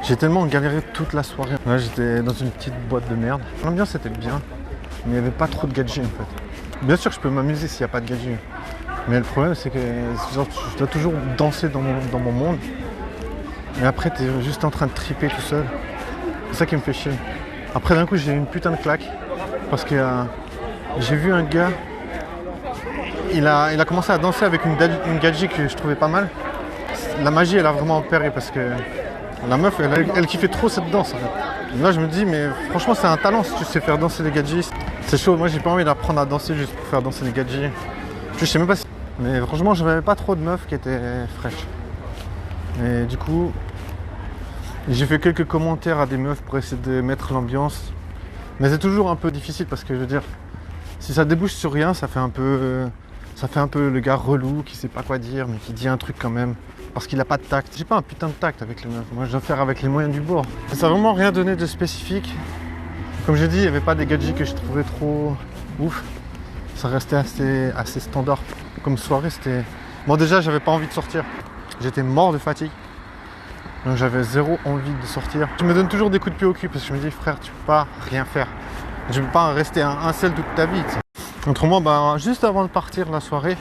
J'ai tellement galéré toute la soirée. Là, j'étais dans une petite boîte de merde. L'ambiance était bien, mais il n'y avait pas trop de gadgets en fait. Bien sûr, je peux m'amuser s'il n'y a pas de gadgets. Mais le problème, c'est que genre, je dois toujours danser dans mon monde. Et après, tu es juste en train de triper tout seul. C'est ça qui me fait chier. Après, d'un coup, j'ai eu une putain de claque. Parce que j'ai vu un gars, il a commencé à danser avec une gadget que je trouvais pas mal. La magie, elle a vraiment opéré parce que la meuf, elle kiffait trop cette danse en fait. Et là, je me dis, mais franchement, c'est un talent si tu sais faire danser les gadgets. C'est chaud, moi j'ai pas envie d'apprendre à danser juste pour faire danser les gadgets. Je sais même pas si... Mais franchement, je n'avais pas trop de meufs qui étaient fraîches. Et du coup, j'ai fait quelques commentaires à des meufs pour essayer de mettre l'ambiance. Mais c'est toujours un peu difficile parce que je veux dire, si ça débouche sur rien, ça fait un peu le gars relou qui sait pas quoi dire, mais qui dit un truc quand même. Parce qu'il a pas de tact. J'ai pas un putain de tact avec les meufs. Moi, je dois faire avec les moyens du bord. Ça n'a vraiment rien donné de spécifique. Comme j'ai dit, il n'y avait pas des gadgets que je trouvais trop ouf. Ça restait assez standard. Comme soirée, c'était... Moi déjà, j'avais pas envie de sortir. J'étais mort de fatigue. Donc j'avais zéro envie de sortir. Je me donne toujours des coups de pied au cul parce que je me dis, frère, tu peux pas rien faire. Tu peux pas rester un seul toute ta vie. T'sais. Autrement, juste avant de partir la soirée,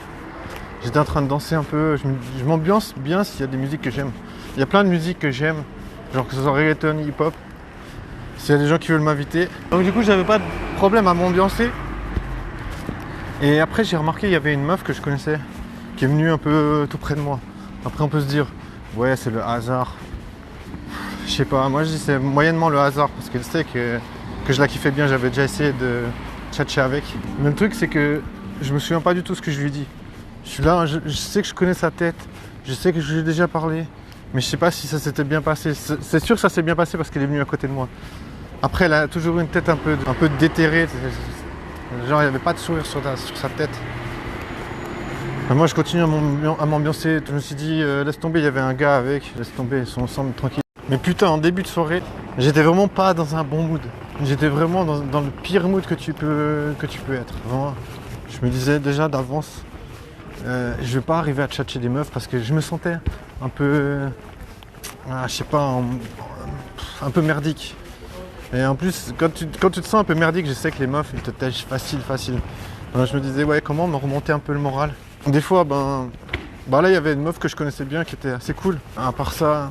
j'étais en train de danser un peu. Je m'ambiance bien s'il y a des musiques que j'aime. Il y a plein de musiques que j'aime, genre que ce soit reggaeton, hip-hop. S'il y a des gens qui veulent m'inviter. Donc du coup, j'avais pas de problème à m'ambiancer. Et après, j'ai remarqué qu'il y avait une meuf que je connaissais qui est venue un peu tout près de moi. Après, on peut se dire, ouais, c'est le hasard. Je sais pas, moi je dis c'est moyennement le hasard parce qu'elle sait que je la kiffais bien, j'avais déjà essayé de tchatcher avec. Mais le truc, c'est que je me souviens pas du tout ce que je lui dis. Je suis là, je sais que je connais sa tête, je sais que je lui ai déjà parlé, mais je sais pas si ça s'était bien passé. C'est sûr que ça s'est bien passé parce qu'elle est venue à côté de moi. Après, elle a toujours une tête un peu déterrée. Genre, il n'y avait pas de sourire sur sa tête. Moi, je continue à m'ambiancer. Je me suis dit, laisse tomber, il y avait un gars avec. Laisse tomber, ils sont ensemble, tranquille. Mais putain, en début de soirée, j'étais vraiment pas dans un bon mood. J'étais vraiment dans le pire mood que tu peux être. Vraiment. Je me disais déjà d'avance, je vais pas arriver à tchatcher des meufs parce que je me sentais un peu, je sais pas, un peu merdique. Et en plus, quand tu te sens un peu merdique, je sais que les meufs, ils te tèchent facile. Alors, je me disais, ouais, comment me remonter un peu le moral. Des fois, là, il y avait une meuf que je connaissais bien qui était assez cool. À part ça,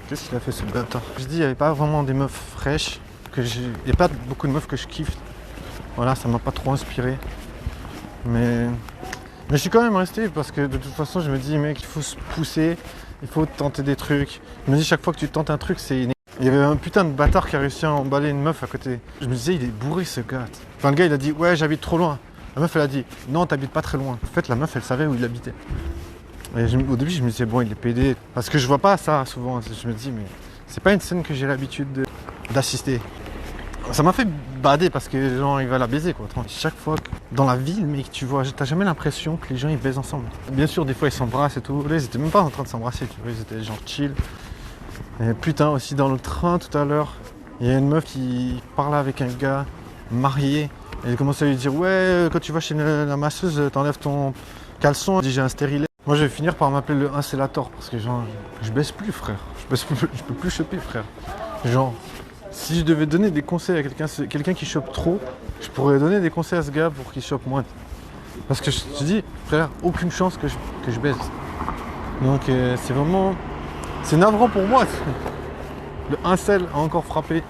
qu'est-ce qu'il a fait ce bâtard? Je dis, il n'y avait pas vraiment des meufs fraîches. Il n'y a pas beaucoup de meufs que je kiffe. Voilà, ça m'a pas trop inspiré. Mais je suis quand même resté parce que de toute façon, je me dis, mec, il faut se pousser, il faut tenter des trucs. Je me dis, chaque fois que tu tentes un truc, c'est une... Il y avait un putain de bâtard qui a réussi à emballer une meuf à côté. Je me disais, il est bourré ce gars. Enfin, le gars, il a dit, ouais, j'habite trop loin. La meuf, elle a dit, non, t'habites pas très loin. En fait, la meuf, elle savait où il habitait. Et au début, je me disais, bon, il est pédé. Parce que je vois pas ça souvent. Je me dis, mais c'est pas une scène que j'ai l'habitude d'assister. Ça m'a fait bader parce que les gens, ils veulent la baiser, quoi. Chaque fois que dans la ville, mec, tu vois, t'as jamais l'impression que les gens, ils baisent ensemble. Bien sûr, des fois, ils s'embrassent et tout. Là, ils étaient même pas en train de s'embrasser, tu vois. Ils étaient genre chill. Et putain, aussi dans le train tout à l'heure, il y a une meuf qui parlait avec un gars marié. Et elle commençait à lui dire, ouais, quand tu vas chez la masseuse, t'enlèves ton caleçon. Elle dit, j'ai un stérilet. Moi, je vais finir par m'appeler le incellator parce que genre, je baisse plus, frère. Je peux plus choper, frère. Genre, si je devais donner des conseils à quelqu'un qui chope trop, je pourrais donner des conseils à ce gars pour qu'il chope moins. Parce que je te dis, frère, aucune chance que je baisse. Donc, c'est vraiment... C'est navrant pour moi. Le incel a encore frappé.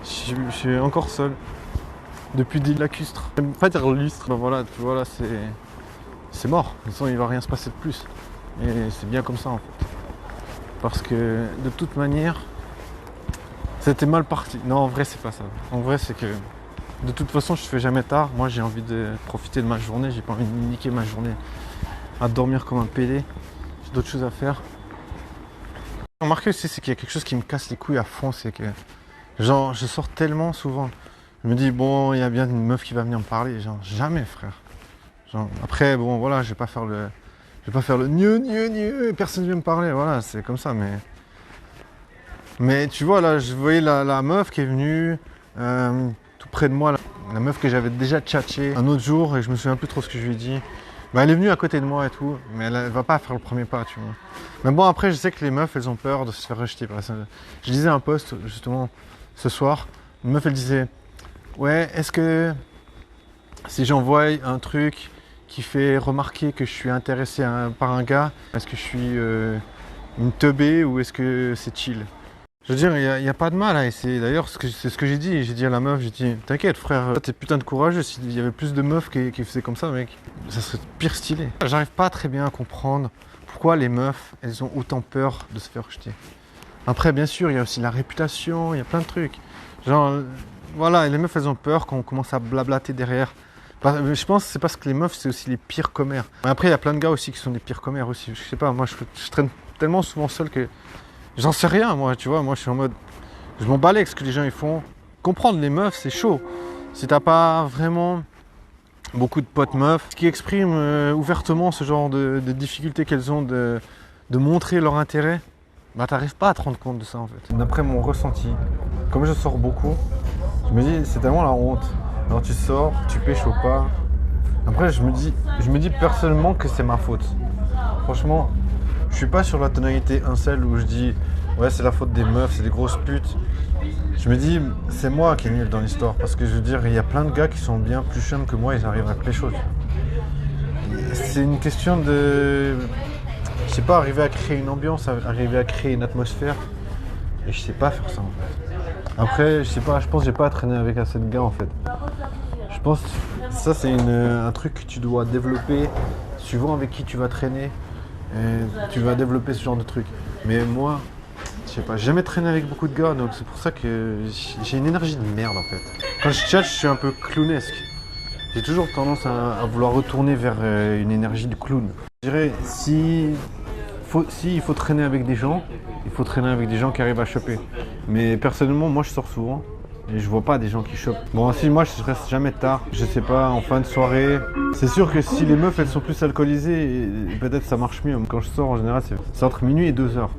Je suis encore seul. Depuis des lacustres. J'aime pas dire lustre. Voilà, tu vois là, c'est mort. De toute façon, il va rien se passer de plus. Et c'est bien comme ça en fait. Parce que de toute manière, c'était mal parti. Non, en vrai, c'est pas ça. En vrai, c'est que de toute façon, je fais jamais tard. Moi, j'ai envie de profiter de ma journée. J'ai pas envie de niquer ma journée à dormir comme un pédé. J'ai d'autres choses à faire. Remarquez aussi, c'est qu'il y a quelque chose qui me casse les couilles à fond, c'est que genre je sors tellement souvent. Je me dis bon, il y a bien une meuf qui va venir me parler, genre jamais, frère. Genre, après bon voilà, je vais pas faire le gneu, personne ne vient me parler, voilà, c'est comme ça, mais tu vois là, je voyais la meuf qui est venue tout près de moi, la meuf que j'avais déjà tchatché un autre jour et je me souviens plus trop ce que je lui ai dit. Bah, elle est venue à côté de moi et tout, mais elle va pas faire le premier pas, tu vois. Mais bon, après, je sais que les meufs, elles ont peur de se faire rejeter. Je lisais un post, justement, ce soir. Une meuf, elle disait, ouais, est-ce que si j'envoie un truc qui fait remarquer que je suis intéressé par un gars, est-ce que je suis une teubée ou est-ce que c'est chill? Je veux dire, il n'y a pas de mal à essayer. D'ailleurs, c'est ce que j'ai dit. J'ai dit à la meuf, j'ai dit, t'inquiète frère, t'es putain de courageux. S'il y avait plus de meufs qui faisaient comme ça, mec, ça serait pire stylé. J'arrive pas très bien à comprendre pourquoi les meufs, elles ont autant peur de se faire rejeter. Après, bien sûr, il y a aussi la réputation, il y a plein de trucs. Genre, voilà, les meufs, elles ont peur quand on commence à blablater derrière. Je pense que c'est parce que les meufs, c'est aussi les pires commères. Après, il y a plein de gars aussi qui sont des pires commères aussi. Je sais pas, moi, je traîne tellement souvent seul que j'en sais rien, moi, tu vois. Moi, je suis en mode, je m'en bats avec ce que les gens ils font. Comprendre les meufs, c'est chaud. Si t'as pas vraiment beaucoup de potes meufs qui expriment ouvertement ce genre de difficultés qu'elles ont de montrer leur intérêt, bah t'arrives pas à te rendre compte de ça en fait. D'après mon ressenti, comme je sors beaucoup, je me dis c'est tellement la honte. Alors tu sors, tu pêches ou pas. Après je me dis personnellement que c'est ma faute. Franchement, je suis pas sur la tonalité incel où je dis ouais c'est la faute des meufs, c'est des grosses putes. Je me dis c'est moi qui est nul dans l'histoire parce que je veux dire il y a plein de gars qui sont bien plus chums que moi, ils arrivent à pécho. C'est une question de, je sais pas, arriver à créer une ambiance, arriver à créer une atmosphère. Et je sais pas faire ça en fait. Après, je sais pas, je pense que j'ai pas à traîner avec assez de gars en fait. Je pense que ça c'est un truc que tu dois développer suivant avec qui tu vas traîner. Et tu vas développer ce genre de truc. Mais moi, je sais pas, j'ai jamais traîné avec beaucoup de gars, donc c'est pour ça que j'ai une énergie de merde en fait. Quand je chatte, je suis un peu clownesque. J'ai toujours tendance à vouloir retourner vers une énergie de clown. Je dirais, s'il faut traîner avec des gens, il faut traîner avec des gens qui arrivent à choper. Mais personnellement, moi je sors souvent et je vois pas des gens qui chopent. Bon, si moi je reste jamais tard, je sais pas, en fin de soirée. C'est sûr que si les meufs elles sont plus alcoolisées, peut-être ça marche mieux. Quand je sors en général, c'est entre minuit et 2h.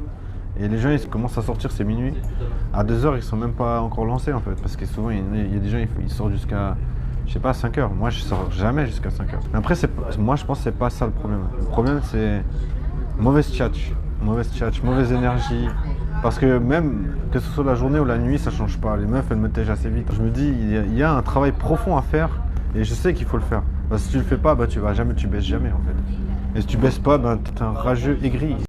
Et les gens ils commencent à sortir, c'est minuit. À 2h, ils sont même pas encore lancés en fait. Parce que souvent, il y a des gens, ils sortent jusqu'à, je sais pas, 5h. Moi, je sors jamais jusqu'à 5h. Mais après, moi, je pense que c'est pas ça le problème. Le problème, c'est mauvaise tchatch, mauvaise énergie. Parce que même que ce soit la journée ou la nuit, ça change pas. Les meufs, elles me tègent assez vite. Je me dis, il y a un travail profond à faire et je sais qu'il faut le faire. Parce que si tu le fais pas, bah, tu baisses jamais en fait. Et si tu baisses pas, bah, t'es un rageux aigri.